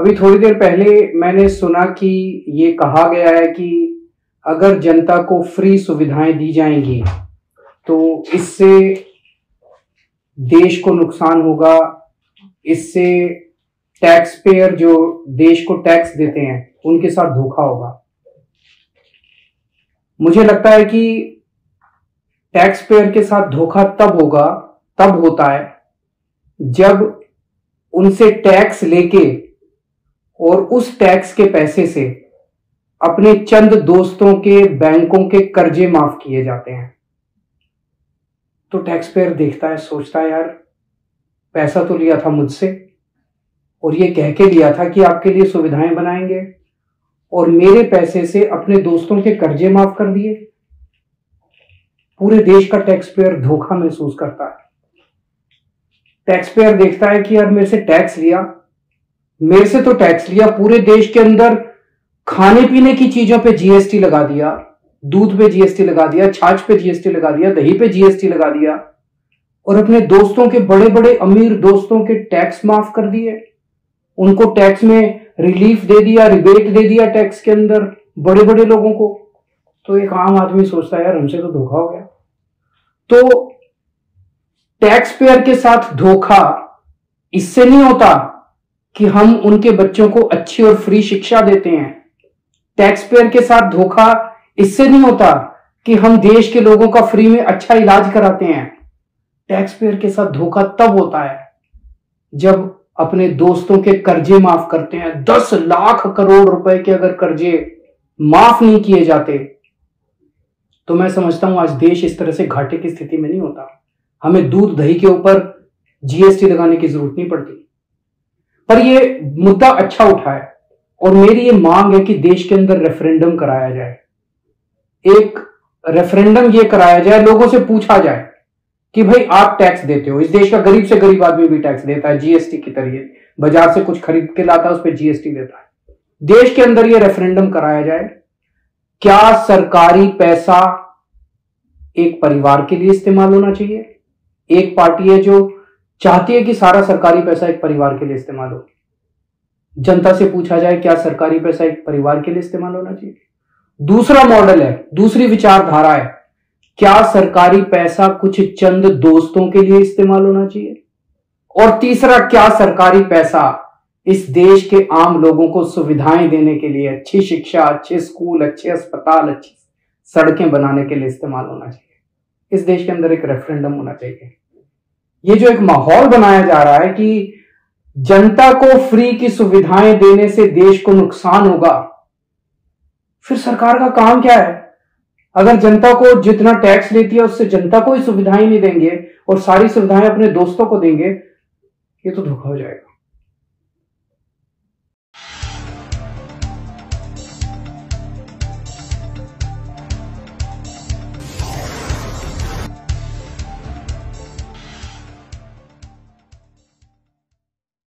अभी थोड़ी देर पहले मैंने सुना कि ये कहा गया है कि अगर जनता को फ्री सुविधाएं दी जाएंगी तो इससे देश को नुकसान होगा। इससे टैक्स पेयर जो देश को टैक्स देते हैं उनके साथ धोखा होगा। मुझे लगता है कि टैक्स पेयर के साथ धोखा तब होता है जब उनसे टैक्स लेके और उस टैक्स के पैसे से अपने चंद दोस्तों के बैंकों के कर्जे माफ किए जाते हैं। तो टैक्स पेयर देखता है, सोचता है यार पैसा तो लिया था मुझसे और ये कह के लिया था कि आपके लिए सुविधाएं बनाएंगे और मेरे पैसे से अपने दोस्तों के कर्जे माफ कर दिए। पूरे देश का टैक्स पेयर धोखा महसूस करता है। टैक्स पेयर देखता है कि यार मेरे से तो टैक्स लिया, पूरे देश के अंदर खाने पीने की चीजों पे जीएसटी लगा दिया, दूध पे जीएसटी लगा दिया, छाछ पे जीएसटी लगा दिया, दही पे जीएसटी लगा दिया और अपने दोस्तों के बड़े बड़े अमीर दोस्तों के टैक्स माफ कर दिए। उनको टैक्स में रिलीफ दे दिया, रिबेट दे दिया टैक्स के अंदर बड़े बड़े लोगों को। तो एक आम आदमी सोचता है यार हमसे तो धोखा हो गया। तो टैक्स पेयर के साथ धोखा इससे नहीं होता कि हम उनके बच्चों को अच्छी और फ्री शिक्षा देते हैं। टैक्स पेयर के साथ धोखा इससे नहीं होता कि हम देश के लोगों का फ्री में अच्छा इलाज कराते हैं। टैक्स पेयर के साथ धोखा तब होता है जब अपने दोस्तों के कर्जे माफ करते हैं। 10 लाख करोड़ रुपए के अगर कर्जे माफ नहीं किए जाते तो मैं समझता हूं आज देश इस तरह से घाटे की स्थिति में नहीं होता। हमें दूध दही के ऊपर जीएसटी लगाने की जरूरत नहीं पड़ती। पर यह मुद्दा अच्छा उठा है और मेरी ये मांग है कि देश के अंदर रेफरेंडम कराया जाए। एक रेफरेंडम ये कराया जाए, लोगों से पूछा जाए कि भाई आप टैक्स देते हो। इस देश का गरीब से गरीब आदमी भी टैक्स देता है जीएसटी के जरिए। बाजार से कुछ खरीद के लाता है उस पर जीएसटी देता है। देश के अंदर ये रेफरेंडम कराया जाए, क्या सरकारी पैसा एक परिवार के लिए इस्तेमाल होना चाहिए? एक पार्टी है जो चाहती है कि सारा सरकारी पैसा एक परिवार के लिए इस्तेमाल हो। जनता से पूछा जाए क्या सरकारी पैसा एक परिवार के लिए इस्तेमाल होना चाहिए? दूसरा मॉडल है, दूसरी विचारधारा है, क्या सरकारी पैसा कुछ चंद दोस्तों के लिए इस्तेमाल होना चाहिए? और तीसरा, क्या सरकारी पैसा इस देश के आम लोगों को सुविधाएं देने के लिए, अच्छी शिक्षा, अच्छे स्कूल, अच्छे अस्पताल, अच्छी सड़कें बनाने के लिए इस्तेमाल होना चाहिए? इस देश के अंदर एक रेफरेंडम होना चाहिए। ये जो एक माहौल बनाया जा रहा है कि जनता को फ्री की सुविधाएं देने से देश को नुकसान होगा, फिर सरकार का काम क्या है? अगर जनता को जितना टैक्स लेती है उससे जनता को ही सुविधाएं नहीं देंगे और सारी सुविधाएं अपने दोस्तों को देंगे, ये तो धोखा हो जाएगा।